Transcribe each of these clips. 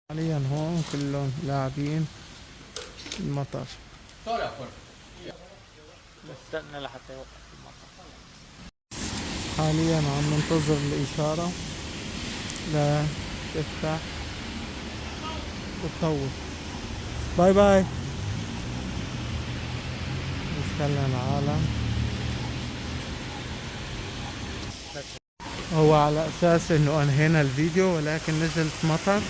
حاليا هون كلهم لاعبين المطر. بستنى لحتى يوقف المطر. حاليا عم ننتظر الإشارة لا تفتح وتطول. باي باي. نستنى العالم. هو على أساس إنه أنهينا الفيديو ولكن نزلت مطر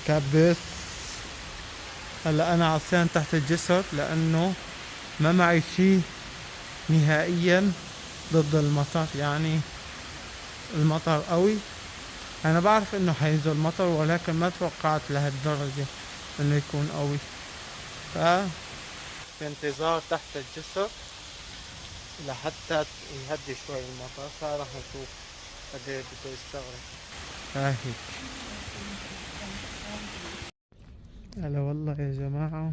كبس. هلا أنا عصيان تحت الجسر لأنه ما معي شي نهائيا ضد المطر. يعني المطر قوي، انا بعرف انه حينزل مطر ولكن ما توقعت لهالدرجة انه يكون قوي. ف في انتظار تحت الجسر لحتى يهدي شوي المطر، فراح نشوف قد ايه بده يستغرق. هيك. هلا والله يا جماعة،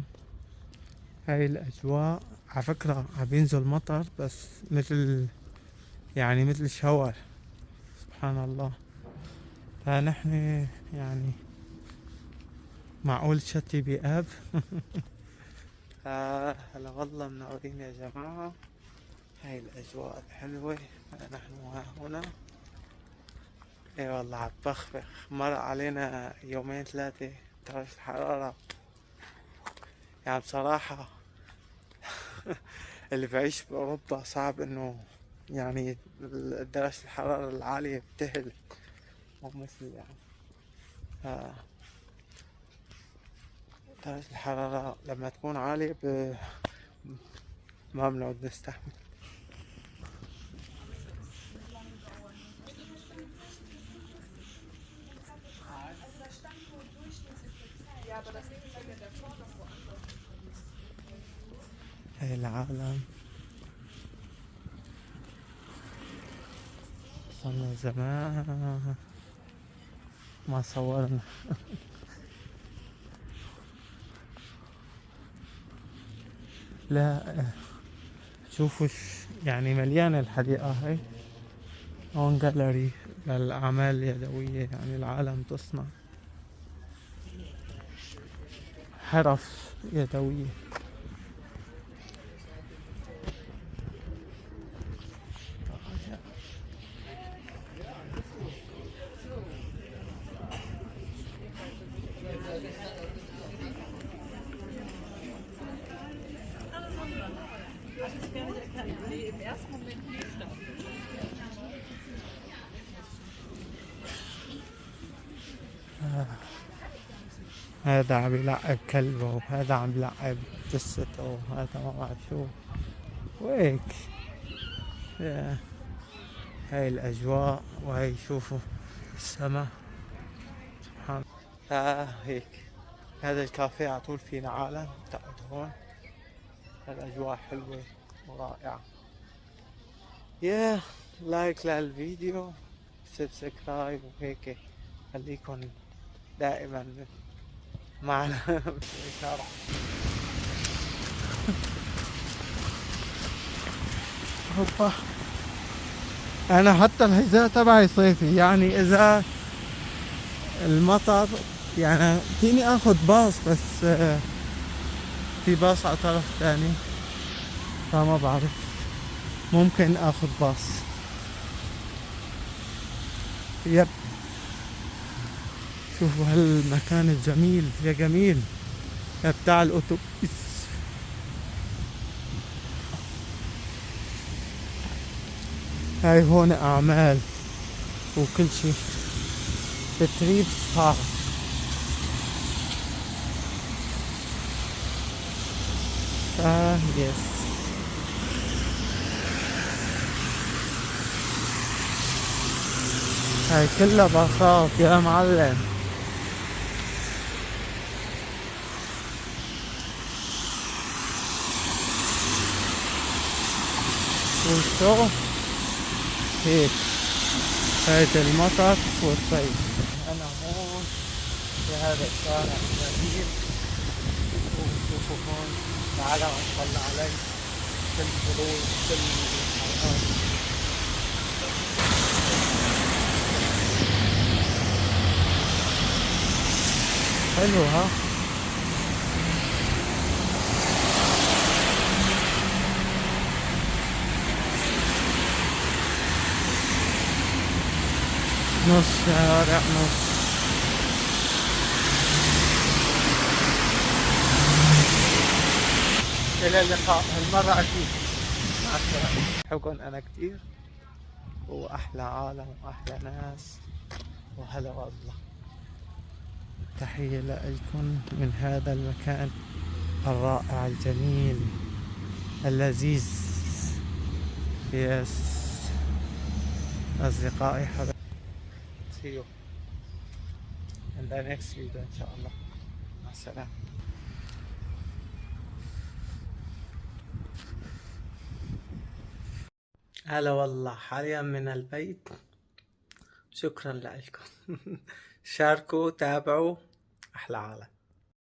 هاي الاجواء على فكرة عم بينزل مطر بس مثل يعني مثل شاور. سبحان الله. فنحن يعني معقول شتي بآب. هلا والله منورين يا جماعة. هاي الأجواء الحلوة. نحن ها هنا. اي والله عبخبخ. مر علينا يومين ثلاثة درجة الحرارة يعني بصراحة. اللي بعيش بأوروبا صعب انه يعني درجة الحرارة العالية بتهل، مو مثل يعني درجة الحرارة لما تكون عالية ما بنقعد نستحمل. هاي العالم صرنا زمان ما صورنا. لا شوفوا يعني مليانة الحديقة هاي. هون جاليري للأعمال اليدوية، يعني العالم تصنع حرف يدوية. هذا عم يلعب كلبه وهذا عم يلعب جثته وهذا ما بعرف شو وهيك. هاي الأجواء وهي شوفوا السما. سبحان الله. هيك هذا الكافيه على طول فينا عالم تقعد هون. الأجواء حلوة ورائعة. لايك للفيديو، سبسكرايب وهيك. خليكن دائما معنا بالإشارة. هوبا. أنا حتى الحذاء تبعي صيفي، يعني إذا المطر يعني فيني آخد باص بس في باص على طرف تاني فما بعرف، ممكن آخد باص. يب. شوفوا هالمكان الجميل يا جميل بتاع الأوتوبيس. هاي هون أعمال وكل شي. تتريب صار. يس. هاي كلها باصات يا معلم. وشو هيك هيدا المطر والصيف. أنا هون في هذا الشارع الجميل. وشوفوا هون العالم عم تطلع علي كل ورود كل الحيوانات. حلو ها. نص شارع نص. إلى اللقاء هالمرة أكيد. مع السلامة. بحبكم أنا كتير، وأحلى عالم وأحلى ناس، وهلا والله. تحية لكم من هذا المكان الرائع الجميل اللذيذ. يس أصدقائي حبايبي. See you in the next video إن شاء الله. مع السلامة. هلا والله، حاليا من البيت. شكرا لكم. شاركوا، تابعوا، أحلى عالم.